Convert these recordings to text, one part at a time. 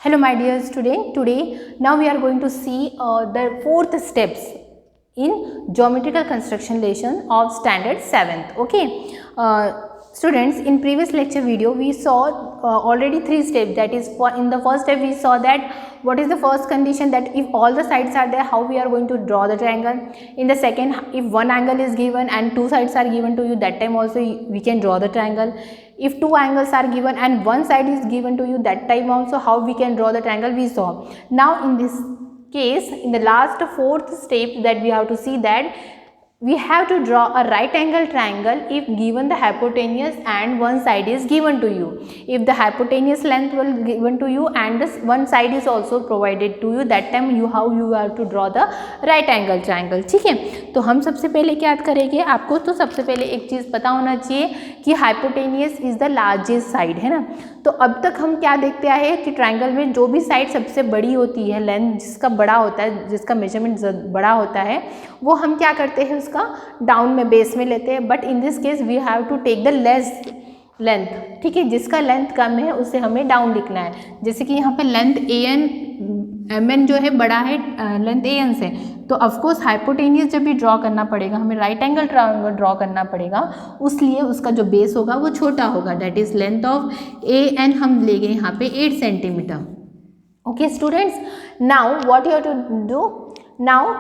Hello my dear student, today now we are going to see the fourth steps in geometrical construction lesson of standard 7th. Okay, students, in previous lecture video we saw already three steps. That is, in the first step we saw that what is the first condition, that if all the sides are there, how we are going to draw the triangle. In the second, if one angle is given and two sides are given to you, that time also we can draw the triangle. If two angles are given and one side is given to you, that time also how we can draw the triangle we saw. Now in this case, in the last fourth step, that we have to see that we have to draw a right angle triangle if given the hypotenuse and one side is given to you. If the hypotenuse length will given to you and this one side is also provided to you, that time how you have to draw the right angle triangle. ठीक है, तो हम सबसे पहले क्या करेंगे, आपको तो सबसे पहले एक चीज़ पता होना चाहिए कि hypotenuse is the largest side, है ना. तो अब तक हम क्या देखते आए कि ट्राइंगल में जो भी साइड सबसे बड़ी होती है, लेंथ जिसका बड़ा होता है, जिसका मेजरमेंट बड़ा होता है, वो हम क्या करते हैं, उसका डाउन में बेस में लेते हैं. But in this case we have to take the less length. ठीक है, जिसका लेंथ कम है उसे हमें डाउन लिखना है. जैसे कि यहाँ पे लेंथ एम जो है बड़ा है लेंथ एन से, तो ऑफकोर्स हाइपोटेनियस जब भी ड्रॉ करना पड़ेगा, हमें राइट एंगल ट्रायंगल ड्रॉ करना पड़ेगा, उसलिए उसका जो बेस होगा वो छोटा होगा. That is length of A N हम ले गए यहाँ पे 8 centimetre. Okay students, now what you have to do, now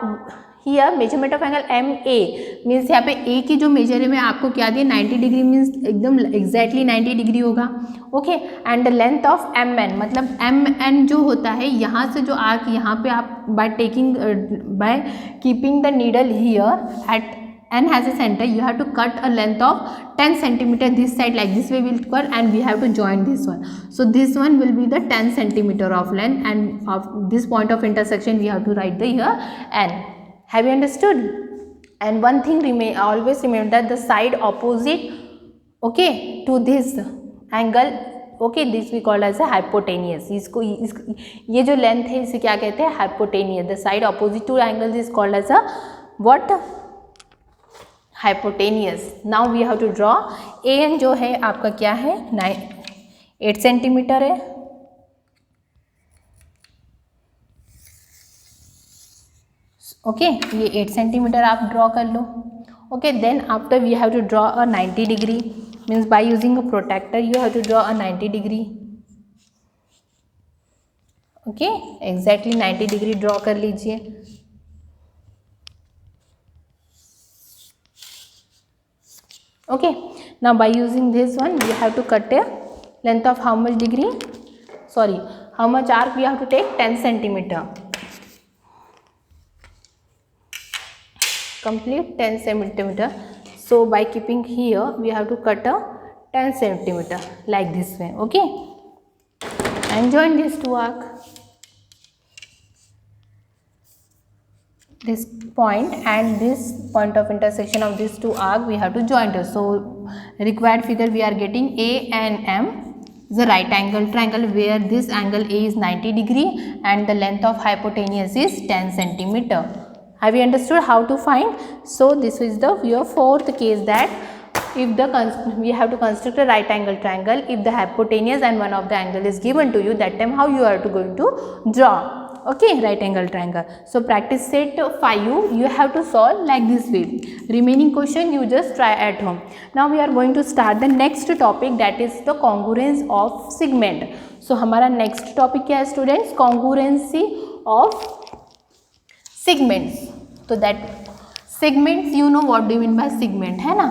here measurement of angle M A means यहाँ पे ए की जो मेजर है मैं आपको क्या दिया, 90 डिग्री मीन्स एकदम एग्जैक्टली 90 डिग्री होगा. Okay, and the length of M N, मतलब एम एन जो होता है यहाँ से जो आर्क, यहाँ पे आप by keeping the needle here eight n has a center, you have to cut a length of 10 centimeter this side, like this way will cut, and we have to join this one. So this one will be the 10 centimeter of length, and of this point of intersection we have to write the here n. Have you understood? And one thing always remember that the side opposite, okay, to this angle, okay, this we call as a hypotenuse. इसको ये जो length है इसे क्या कहते हैं, hypotenuse. The side opposite to angle is called as a what? Hypotenuse. Now we have to draw an जो है आपका क्या है, 8 सेंटीमीटर है. ओके, ये 8 सेंटीमीटर आप ड्रॉ कर लो. Okay, then after we have to draw a 90 degree, means by using a protractor you have to draw a 90 degree. Okay, exactly 90 degree draw कर लीजिए. Okay, now by using this one we have to cut a length of how much degree, sorry, how much arc we have to take, 10 centimeter, complete 10 centimeter. So by keeping here we have to cut a 10 centimeter like this way. Okay, and join these two arc, this point and this point of intersection of these two arc we have to join it. So required figure we are getting A and M is a right angle triangle where this angle A is 90 degree and the length of hypotenuse is 10 centimeter. Have you understood how to find? So this is the your fourth case, that if we have to construct a right angle triangle, if the hypotenuse and one of the angle is given to you, that time how you are going to draw. Okay, right angle triangle. So practice set 5 you have to solve like this way. Remaining question you just try at home. Now we are going to start the next topic, that is the congruence of segment. So हमारा next topic क्या है students, congruency of segments. तो that segments, you know what do you mean by segment, है ना,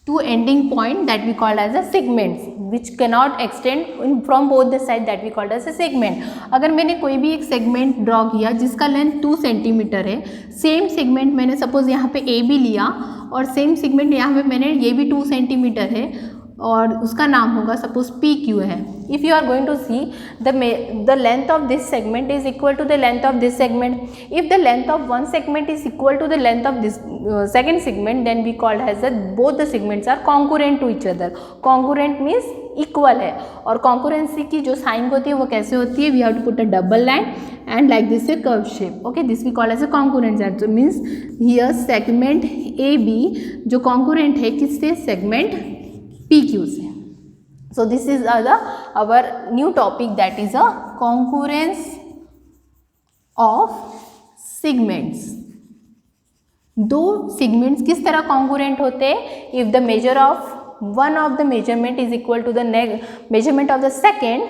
two ending point that we call as a segments which cannot extend from both the side, that we call as a segment. अगर मैंने कोई भी एक segment draw किया जिसका length 2 centimetre है, सेम segment मैंने सपोज यहाँ पे A भी लिया और सेम segment यहाँ पे मैंने ये भी 2 सेंटीमीटर है और उसका नाम होगा सपोज PQ है. If you are going to see the length of this segment is equal to the length of this segment. If the length of one segment is equal to the length of this second segment, then we call as that both the segments are congruent to each other. Congruent means equal है, और congruency की जो sign होती है वो कैसे होती है, we have to put a double line and like this a curve shape. Okay, this we call as a congruence. So means here segment AB जो congruent है किससे, segment PQ से. So this is our new topic, that is a congruence of segments. दो segments किस तरह congruent होते हैं? If the measure of one of the measurement is equal to the measurement of the second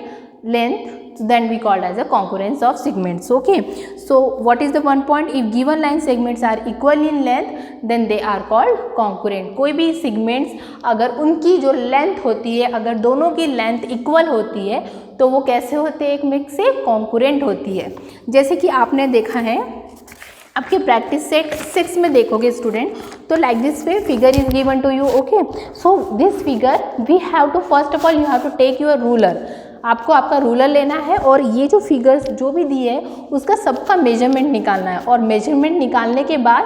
length, then we called as a congruence of segments. Okay, so what is the one point? If given line segments are equal in length, then they are called congruent. कोई भी segments अगर उनकी जो length होती है, अगर दोनों की लेंथ इक्वल होती है, तो वो कैसे होते हैं? एक में से कॉन्कुरेंट होती है. जैसे कि आपने देखा है आपके प्रैक्टिस सेट 6 में देखोगे स्टूडेंट, तो like this way figure is given to you. Okay, so this figure we have to first of all you have to take your ruler. आपको आपका रूलर लेना है और ये जो फिगर्स जो भी दिए है उसका सबका मेजरमेंट निकालना है. और मेजरमेंट निकालने के बाद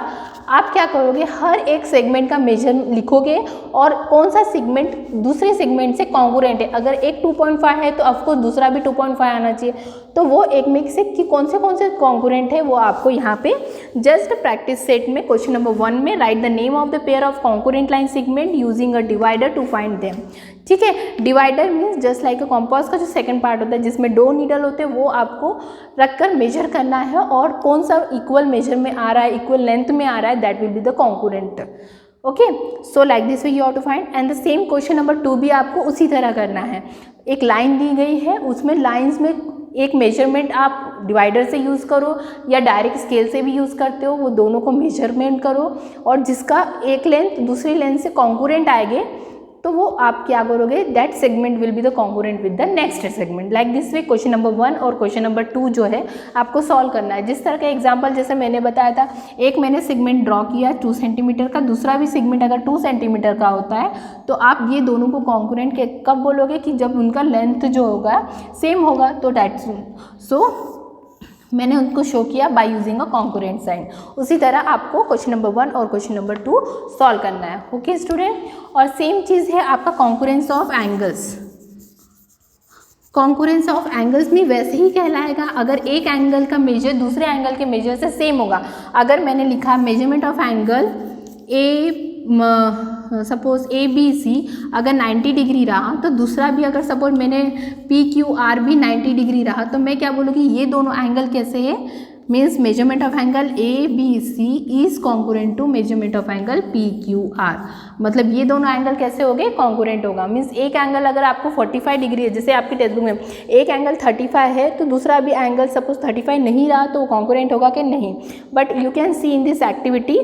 आप क्या करोगे? हर एक सेगमेंट का मेजर लिखोगे और कौन सा सेगमेंट दूसरे सेगमेंट से कॉन्ग्रुएंट है. अगर एक 2.5 है तो ऑफकोर्स दूसरा भी 2.5 आना चाहिए. तो वो एक में से कि कौन से कॉन्ग्रुएंट है वो आपको यहाँ पे जस्ट प्रैक्टिस सेट में क्वेश्चन नंबर 1 में write the name of the pair of congruent line segment using a divider to find them. ठीक है, divider means just like a compass का जो सेकंड पार्ट होता है जिसमें 2 नीडल होते हैं, वो आपको रखकर मेजर करना है और कौन सा इक्वल मेजर में आ रहा है, इक्वल लेंथ में आ रहा है, that will be the congruent. Okay, so like this way you have to find. And the same question number 2 भी आपको उसी तरह करना है. एक लाइन दी गई है, उसमें लाइन्स में एक मेजरमेंट आप डिवाइडर से यूज़ करो या डायरेक्ट स्केल से भी यूज़ करते हो, वो दोनों को मेजरमेंट करो और जिसका एक लेंथ दूसरी लेंथ से कॉन्ग्रुएंट आएंगे तो वो आप क्या करोगे? That segment will be the congruent with the next segment. Like this way question number 1 और क्वेश्चन नंबर 2 जो है आपको सॉल्व करना है. जिस तरह का एग्जांपल जैसे मैंने बताया था, एक मैंने सेगमेंट ड्रॉ किया 2 सेंटीमीटर का, दूसरा भी सेगमेंट अगर 2 सेंटीमीटर का होता है तो आप ये दोनों को कॉन्ग्रुएंट कब बोलोगे? कि जब उनका लेंथ जो होगा सेम होगा. तो दैट्स सो मैंने उनको शो किया by using a congruent sign. उसी तरह आपको क्वेश्चन नंबर 1 और क्वेश्चन नंबर 2 सॉल्व करना है. ओके स्टूडेंट, और सेम चीज़ है आपका congruence of angles. Congruence of angles में वैसे ही कहलाएगा अगर एक एंगल का मेजर दूसरे एंगल के मेजर से सेम होगा. अगर मैंने लिखा measurement of angle suppose ABC अगर 90 डिग्री रहा, तो दूसरा भी अगर सपोज मैंने PQR भी 90 डिग्री रहा, तो मैं क्या बोलूँगी? ये दोनों एंगल कैसे है? Means measurement of angle ABC is congruent to measurement of angle PQR. मतलब ये दोनों एंगल कैसे हो गए? कॉन्ग्रुएंट होगा. मीन्स एक एंगल अगर आपको 45 डिग्री है, जैसे आपकी टेक्स्ट बुक में एक एंगल 35 है तो दूसरा भी एंगल सपोज 35 नहीं रहा तो कॉन्ग्रुएंट होगा कि नहीं. But you can see in this activity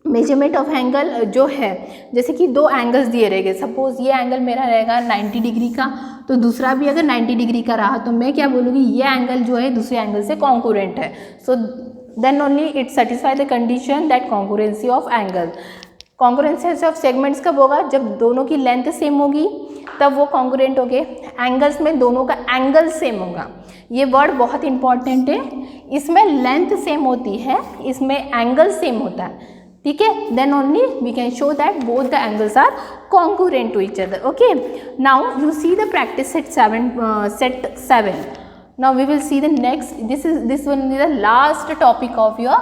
measurement of angle जो है, जैसे कि 2 एंगल्स दिए रहेंगे. सपोज ये एंगल मेरा रहेगा 90 डिग्री का, तो दूसरा भी अगर 90 डिग्री का रहा तो मैं क्या बोलूँगी? ये एंगल जो है दूसरे एंगल से कॉन्ग्रुएंट है. So then only it satisfy the condition that congruency of angle. Congruency of segments कब होगा? जब दोनों की लेंथ सेम होगी तब वो कॉन्ग्रुएंट होंगे. एंगल्स में दोनों का एंगल सेम होगा. ये वर्ड बहुत इंपॉर्टेंट है. इसमें लेंथ सेम होती है, इसमें एंगल सेम होता है. ठीक है, then only we can show that both the angles are congruent to each other. Okay, now you see the practice set 7. Now we will see the next. This one is the last topic of your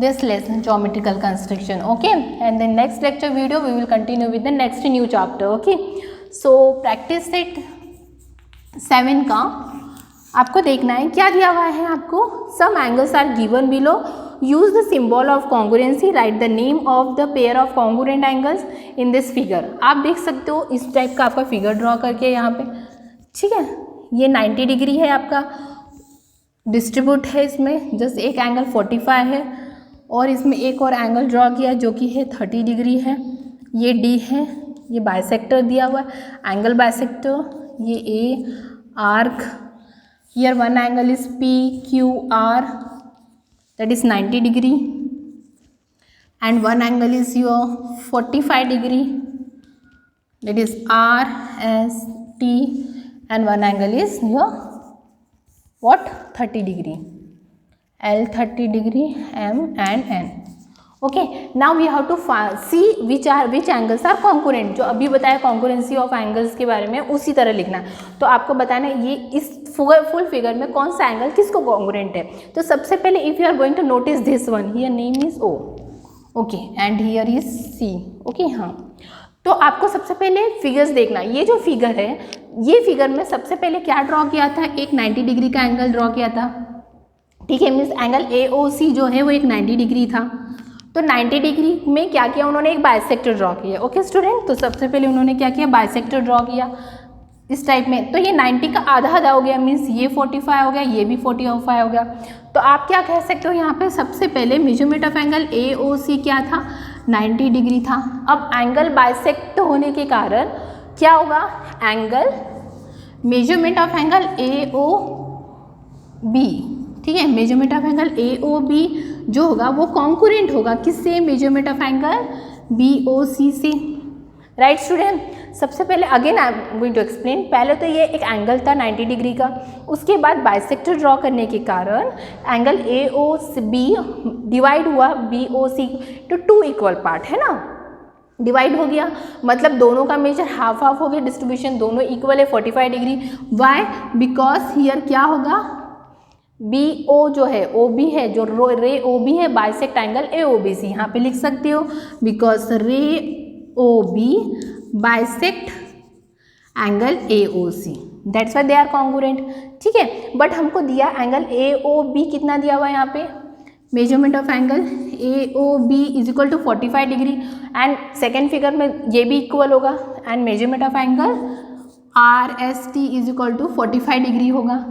this lesson, geometrical construction. Okay, and the next lecture video we will continue with the next new chapter. Okay, so practice set 7 का आपको देखना है क्या दिया हुआ है आपको. Some angles are given below. Use the symbol of congruency. Write the name of the pair of congruent angles in this figure. आप देख सकते हो इस टाइप का आपका फिगर ड्रॉ करके यहाँ पे. ठीक है, ये 90 डिग्री है आपका डिस्ट्रीब्यूट है. इसमें जस्ट एक एंगल 45 है और इसमें एक और एंगल ड्रॉ किया जो कि है 30 डिग्री है. ये D है, ये बाइसेक्टर दिया हुआ है, एंगल बाइसेक्टर. ये A arc. Here one angle is PQR, that is 90 degree, and one angle is your 45 degree, that is RST, and one angle is your what? 30 degree, L 30 degree, M and N. Okay, now we have to see which angles are congruent. जो अभी बताया congruency of angles के बारे में उसी तरह लिखना. तो आपको बताना ये इस फुल फिगर में कौन सा एंगल किसको कॉन्ग्रुएंट है. तो सबसे पहले if you are going to notice this one, here name is O. Okay, and here is C. Okay, हाँ, तो आपको सबसे पहले फिगर्स देखना, ये जो फिगर है, ये फिगर में सबसे पहले क्या ड्रॉ किया था, एक 90 डिग्री का एंगल ड्रॉ किया था, ठीक है, मीन्स एंगल AOC जो है वो एक 90 डिग्री था। तो 90 डिग्री में क्या किया उन्होंने, एक बाइसेक्टर ड्रॉ किया। ओके स्टूडेंट, तो सबसे पहले उन्होंने क्या किया, बाइसेक्टर ड्रॉ किया इस टाइप में। तो ये 90 का आधा आधा हो गया, मीन्स ये 45 हो गया, ये भी 45 हो गया। तो आप क्या कह सकते हो यहाँ पे, सबसे पहले मेजरमेंट ऑफ एंगल AOC क्या था, 90 डिग्री था। अब एंगल बाइसेक्ट होने के कारण क्या होगा, angle measurement of angle AOB, ठीक है, मेजरमेंट ऑफ एंगल AOB जो होगा वो कॉन्कुरेंट होगा किससे, मेजरमेंट ऑफ एंगल BOC से। राइट स्टूडेंट, सबसे पहले again I am going to explain. पहले तो ये एक एंगल था 90 डिग्री का, उसके बाद बाइसेक्टर ड्रॉ करने के कारण एंगल AOB डिवाइड हुआ BOC टू 2 इक्वल पार्ट, है ना, डिवाइड हो गया, मतलब दोनों का मेजर हाफ हाफ हो गया, डिस्ट्रीब्यूशन दोनों इक्वल है 45 डिग्री। वाई, बिकॉज हियर क्या होगा, BO जो है OB है, जो रे OB है बाइसेक्ट एंगल AOBC, यहाँ पे लिख सकते हो, because ray OB bisect angle AOC, that's why they are congruent, ठीक है। बट हमको दिया एंगल AOB कितना दिया हुआ है यहाँ पे, measurement of angle AOB is equal to 45 degree, and second figure में ये भी इक्वल होगा, and measurement of angle RST is equal to 45 degree होगा,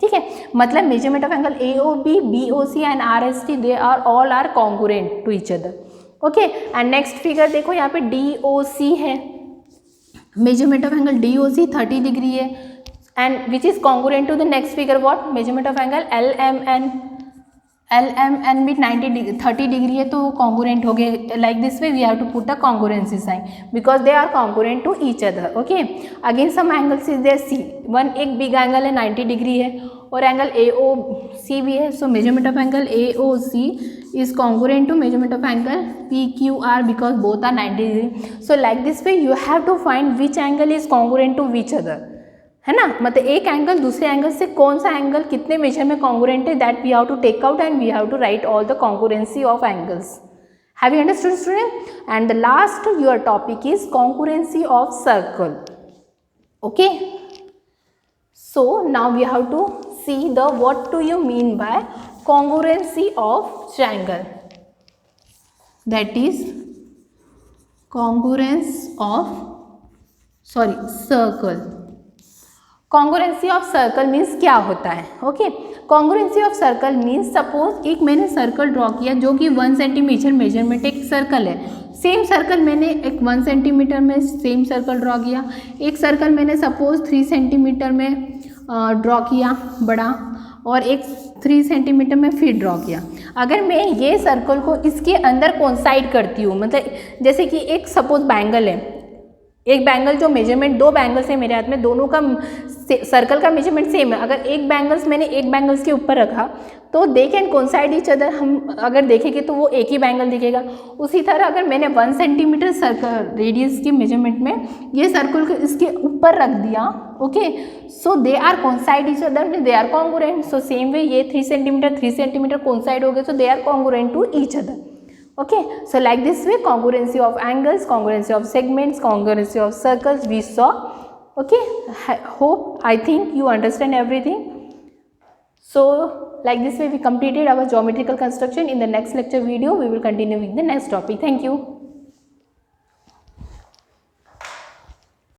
ठीक है। मतलब measurement of angle AOB, BOC and RST they are all are congruent to each other, okay. And next figure देखो, यहाँ पे DOC है, measurement of angle DOC 30 degree है, and which is congruent to the next figure what, measurement of angle LMN भी 30 degree है, तो congruent हो गए। Like this way we have to put the congruency sign because they are congruent to each other, okay. Again some angles is there, C1 एक big angle है 90 degree है, और angle AOC भी है, so measurement of angle AOC is congruent to measurement of angle PQR because both are 90 degree. So like this way you have to find which angle is congruent to which other, है ना, मतलब एक angle दूसरे angle से कौन सा angle कितने major में कॉन्ग्रुएंट है, that we have to take out and we have to write all the congruency of angles. Have you understood student? And the last your topic is congruency of circle, okay. So now we have to see the what do you mean by congruency of triangle, that is congruence of circle. Congruency of circle means क्या होता है, okay. Congruency of circle means suppose एक मैंने circle draw किया जो कि 1 centimetre measurement एक circle है, सेम सर्कल मैंने एक 1 सेंटीमीटर में सेम सर्कल ड्रॉ किया, एक सर्कल मैंने सपोज 3 सेंटीमीटर में ड्रॉ किया बड़ा, और एक 3 सेंटीमीटर में फिर ड्रॉ किया। अगर मैं ये सर्कल को इसके अंदर कोइंसाइड करती हूँ, मतलब जैसे कि एक सपोज बैंगल है, एक बैंगल जो मेजरमेंट, 2 बैंगल्स है मेरे हाथ में, दोनों का सर्कल का मेजरमेंट सेम है, अगर एक बैंगल्स मैंने एक बैंगल्स के ऊपर रखा तो they can coincide each other, हम अगर देखेंगे तो वो एक ही बैंगल दिखेगा। उसी तरह अगर मैंने 1 सेंटीमीटर सर्कल रेडियस के मेजरमेंट में ये सर्कल को इसके ऊपर रख दिया, okay, so they are coincide each other, they are congruent. So same way ये 3 सेंटीमीटर कोइंसाइड हो गए, so they are congruent to each other, okay. So like this way congruency of angles, congruency of segments, congruency of circles we saw, okay. Hope, I think you understand everything. So like this way we completed our geometrical construction. In the next lecture video we will continue with the next topic. Thank you.